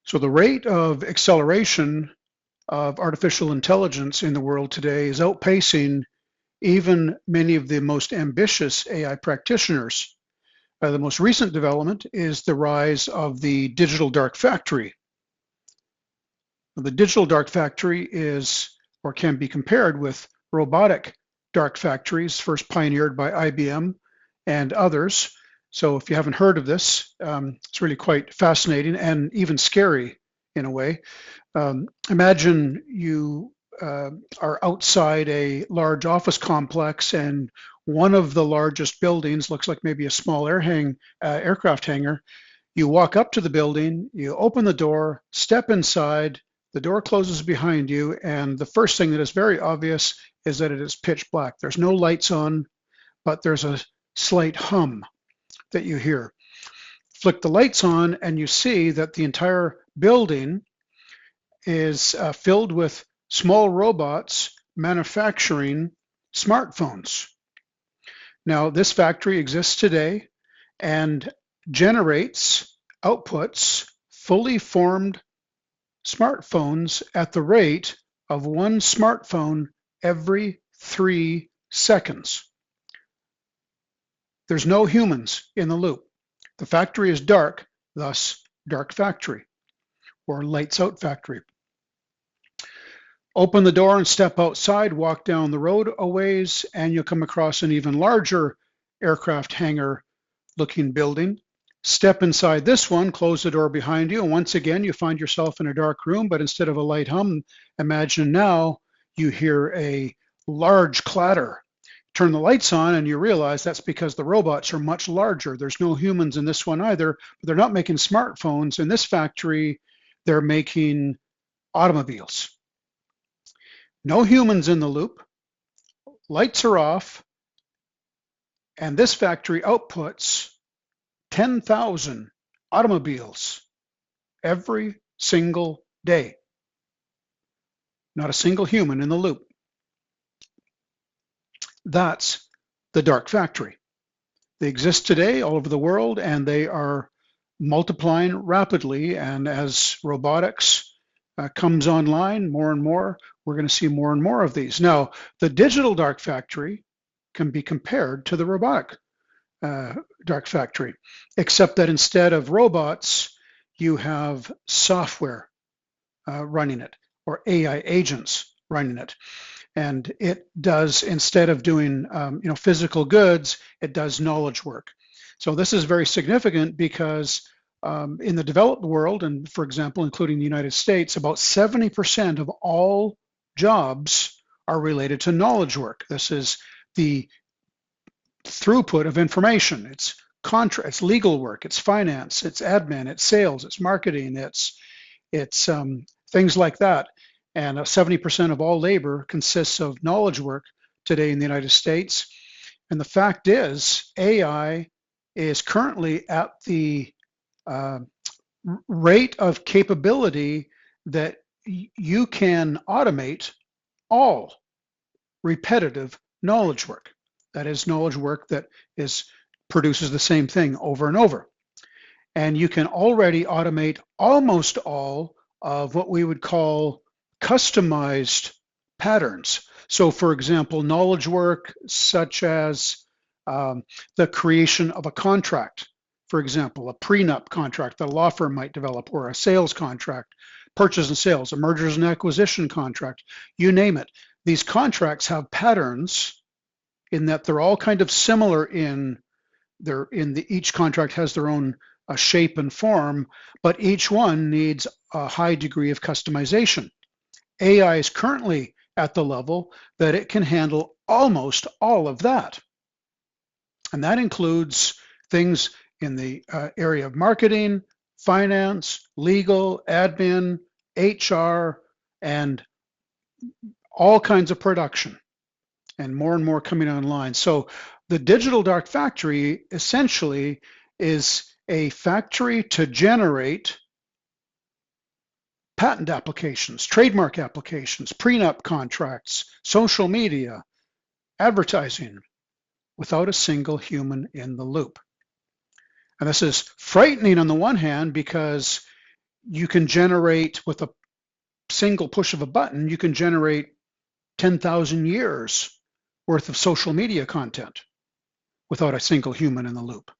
So the rate of acceleration of artificial intelligence in the world today is outpacing even many of the most ambitious AI practitioners. The most recent development is the rise of the digital dark factory. The digital dark factory is, or can be compared with robotic dark factories, first pioneered by IBM and others. So if you haven't heard of this, it's really quite fascinating and even scary in a way. Imagine you are outside a large office complex and one of the largest buildings looks like maybe a small aircraft hangar. You walk up to the building, you open the door, step inside, the door closes behind you, and the first thing that is very obvious is that it is pitch black. There's no lights on, but there's a slight hum that you hear. Flick the lights on and you see that the entire building is filled with small robots manufacturing smartphones. Now, this factory exists today and outputs fully formed smartphones at the rate of one smartphone every 3 seconds. There's no humans in the loop. The factory is dark, thus dark factory or lights out factory. Open the door and step outside, walk down the road a ways, and you'll come across an even larger aircraft hangar looking building. Step inside this one, close the door behind you, and once again you find yourself in a dark room, but instead of a light hum, imagine now you hear a large clatter. Turn the lights on and you realize that's because the robots are much larger. There's no humans in this one either, but they're not making smartphones. In this factory, they're making automobiles. No humans in the loop, lights are off, and this factory outputs 10,000 automobiles every single day. Not a single human in the loop. That's the dark factory. They exist today all over the world, and they are multiplying rapidly. And as robotics comes online more and more, we're going to see more and more of these. Now, the digital dark factory can be compared to the robotic dark factory, except that instead of robots, you have software running it, or AI agents running it. And it does, instead of doing physical goods, it does knowledge work. So this is very significant because in the developed world, and for example, including the United States, about 70% of all jobs are related to knowledge work. This is the throughput of information. It's it's legal work, it's finance, it's admin, it's sales, it's marketing, it's things like that. And 70% of all labor consists of knowledge work today in the United States. And the fact is, AI is currently at the rate of capability that you can automate all repetitive knowledge work. That is knowledge work that produces the same thing over and over. And you can already automate almost all of what we would call customized patterns. So for example, knowledge work such as the creation of a contract, for example, a prenup contract that a law firm might develop, or a sales contract, purchase and sales, a mergers and acquisition contract, you name it. These contracts have patterns in that they're all kind of similar each contract has their own shape and form, but each one needs a high degree of customization. AI is currently at the level that it can handle almost all of that. And that includes things in the area of marketing, finance, legal, admin, HR, and all kinds of production, and more coming online. So the digital dark factory essentially is a factory to generate patent applications, trademark applications, prenup contracts, social media, advertising, without a single human in the loop. And this is frightening on the one hand because you can generate, with a single push of a button, you can generate 10,000 years worth of social media content without a single human in the loop.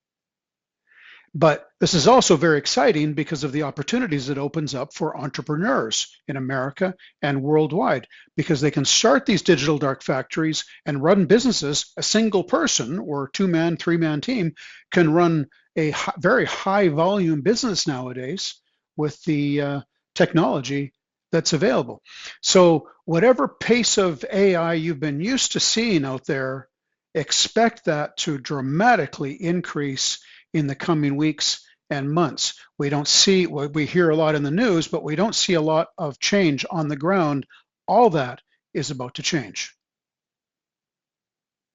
But this is also very exciting because of the opportunities it opens up for entrepreneurs in America and worldwide, because they can start these digital dark factories and run businesses. A single person or 2-man, 3-man team can run a very high volume business nowadays with the technology that's available. So whatever pace of AI you've been used to seeing out there, expect that to dramatically increase in the coming weeks and months. We don't see, well, we hear a lot in the news, but we don't see a lot of change on the ground. All that is about to change.